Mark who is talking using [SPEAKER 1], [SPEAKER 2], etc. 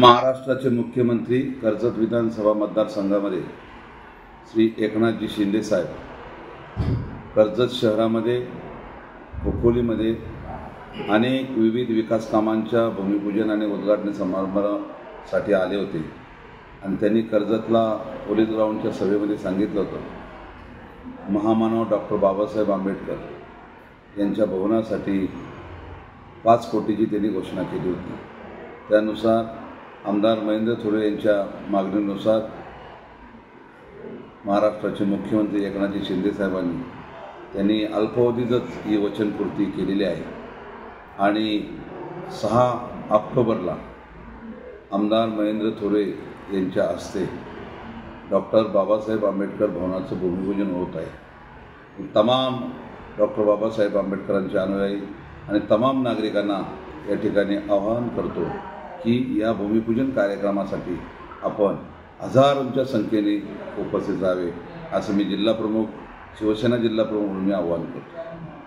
[SPEAKER 1] महाराष्ट्राचे मुख्यमंत्री कर्जत विधानसभा मतदारसंघामध्ये श्री एकनाथजी शिंदे साहेब कर्जत शहरामध्ये खोपोलीमध्ये अनेक विविध विकास कामांच्या भूमिपूजन आणि उद्घाटन समारंभासाठी आले होते आणि त्यांनी कर्जतला पोलीस ग्राउंडच्या सभेमध्ये सांगितलं होतं महामानव डॉक्टर बाबासाहेब आंबेडकर यांच्या भवनासाठी 5 कोटीची त्यांनी घोषणा केली होती। त्यानुसार आमदार महेंद्र थोरवे यांच्या मागणीनुसार महाराष्ट्राचे मुख्यमंत्री एकनाथजी शिंदे साहेबांनी त्यांनी अल्पावधीतच ही वचनपूर्ती केलेली आहे आणि 6 ऑक्टोबरला आमदार महेंद्र थोरवे यांच्या हस्ते डॉक्टर बाबासाहेब आंबेडकर भवनाचं भूमिपूजन होत आहे। तमाम डॉक्टर बाबासाहेब आंबेडकरांच्या अनुयायी आणि तमाम नागरिकांना या ठिकाणी आवाहन करतो की या भूमिपूजन कार्यक्रमासाठी आपण हजारोंच्या संख्येने उपस्थित राहावे असं मी जिल्हाप्रमुख शिवसेना जिल्हाप्रमुख म्हणून मी आवाहन करतो।